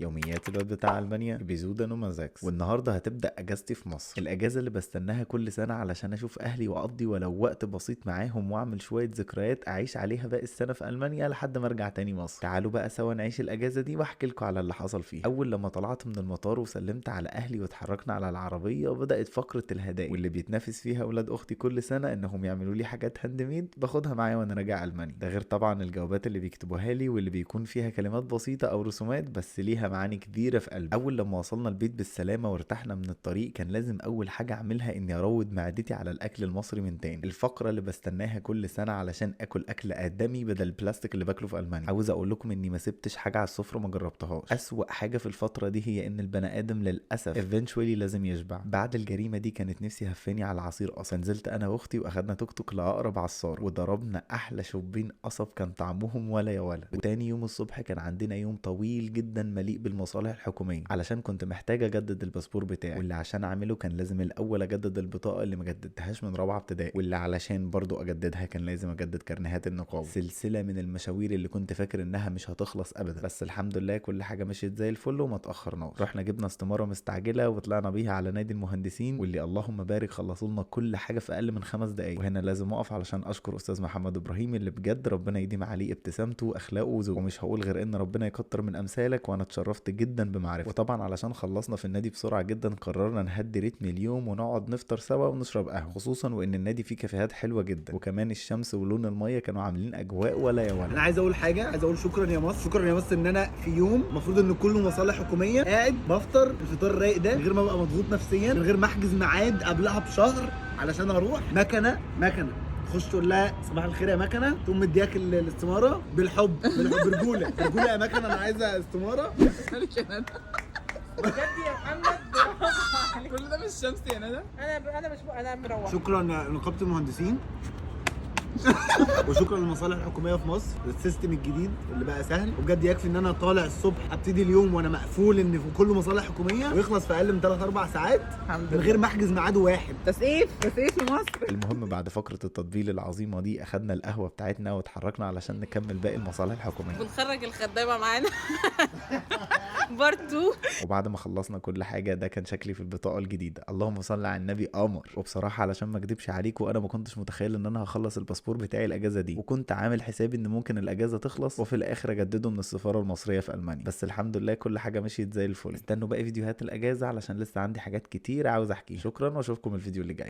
يوميات الواد بتاع المانيا بيزودا نومازاكس. والنهارده هتبدا اجازتي في مصر، الاجازه اللي بستناها كل سنه علشان اشوف اهلي واقضي ولو وقت بسيط معاهم واعمل شويه ذكريات اعيش عليها باقي السنه في المانيا لحد ما ارجع تاني مصر. تعالوا بقى سوا نعيش الاجازه دي واحكي لكم على اللي حصل فيها. اول لما طلعت من المطار وسلمت على اهلي واتحركنا على العربيه وبدات فقره الهدايا واللي بيتنافس فيها اولاد اختي كل سنه انهم يعملوا لي حاجات هاند ميد باخدها معايا وانا راجع المانيا. ده غير طبعا الجوابات اللي بيكتبوها لي واللي بيكون فيها كلمات بسيطه او رسومات بس ليها معاني كبيره في قلبي. اول لما وصلنا البيت بالسلامه وارتحنا من الطريق كان لازم اول حاجه اعملها اني اروض معدتي على الاكل المصري من تاني، الفقره اللي بستناها كل سنه علشان اكل اكل ادمي بدل البلاستيك اللي باكله في المانيا. عاوز اقول لكم اني ما سبتش حاجه على السفره ما جربتهاش. اسوأ حاجه في الفتره دي هي ان البني ادم للاسف eventually لازم يشبع. بعد الجريمه دي كانت نفسي هفاني على العصير قصب، نزلت انا واختي واخدنا توك توك لاقرب عصار وضربنا احلى شوبين قصب كان طعمهم ولا يا ولا. وتاني يوم الصبح كان عندنا يوم طويل جدا مليء بالمصالح الحكوميه علشان كنت محتاج اجدد الباسبور بتاعي، واللي عشان اعمله كان لازم الاول اجدد البطاقه اللي ما جددتهاش من رابعه ابتدائي، واللي علشان برضو اجددها كان لازم اجدد كارنيهات النقابه. سلسله من المشاوير اللي كنت فاكر انها مش هتخلص ابدا، بس الحمد لله كل حاجه مشيت زي الفل وما اتاخرناش. رحنا جبنا استماره مستعجله وطلعنا بيها على نادي المهندسين واللي اللهم بارك خلصوا لنا كل حاجه في اقل من 5 دقايق. وهنا لازم اقف علشان اشكر استاذ محمد ابراهيم اللي بجد ربنا يديم عليه ابتسامته واخلاقه وذوقه، ومش هقول غير ان ربنا يكتر من امثالك، وانا اتشرفت جدا بمعرفته. وطبعا علشان خلصنا في النادي بسرعه جدا قررنا نهدي رتم اليوم ونقعد نفطر سوا ونشرب قهوه، خصوصا وان النادي فيه كافيهات حلوه جدا وكمان الشمس ولون الميه كانوا عاملين اجواء ولا يا ولا. انا عايز اقول حاجه، عايز اقول شكرا يا مصر، شكرا يا مصر ان انا في يوم المفروض ان كله مصالح حكوميه قاعد بفطر الفطار الرايق ده من غير ما ابقى مضغوط نفسيا، من غير ما احجز ميعاد قبلها بشهر علشان اروح مكنه تخش تقول لها صباح الخير يا مكنه، تقوم مدياك الاستماره بالحب رجوله يا مكنه انا عايزه استماره. بجد يا محمد برافو عليك. كل ده مش شمس يا ندى. انا مروح. شكرا لنقابه المهندسين وشكرا للمصالح الحكوميه في مصر، السيستم الجديد اللي بقى سهل، وبجد يكفي ان انا طالع الصبح ابتدي اليوم وانا مقفول ان في كله مصالح حكوميه ويخلص في اقل من 3-4 ساعات الحمد من غير ما احجز ميعاد واحد. تسقيف في مصر. المهم بعد فقره التطبيل العظيمه دي اخدنا القهوه بتاعتنا واتحركنا علشان نكمل باقي المصالح الحكوميه. بنخرج الخدامه معانا بارت 2. وبعد ما خلصنا كل حاجه ده كان شكلي في البطاقه الجديده، اللهم صل على النبي قمر. وبصراحه علشان ما اكدبش عليكم انا ما كنتش متخيل ان انا هخلص الباسبور بتاعي الاجازه دي، وكنت عامل حسابي ان ممكن الاجازه تخلص وفي الاخر اجدده من السفاره المصريه في المانيا، بس الحمد لله كل حاجه مشيت زي الفل. استنوا باقي فيديوهات الاجازه علشان لسه عندي حاجات كتير عاوز احكيها. شكرا واشوفكم الفيديو اللي جاي.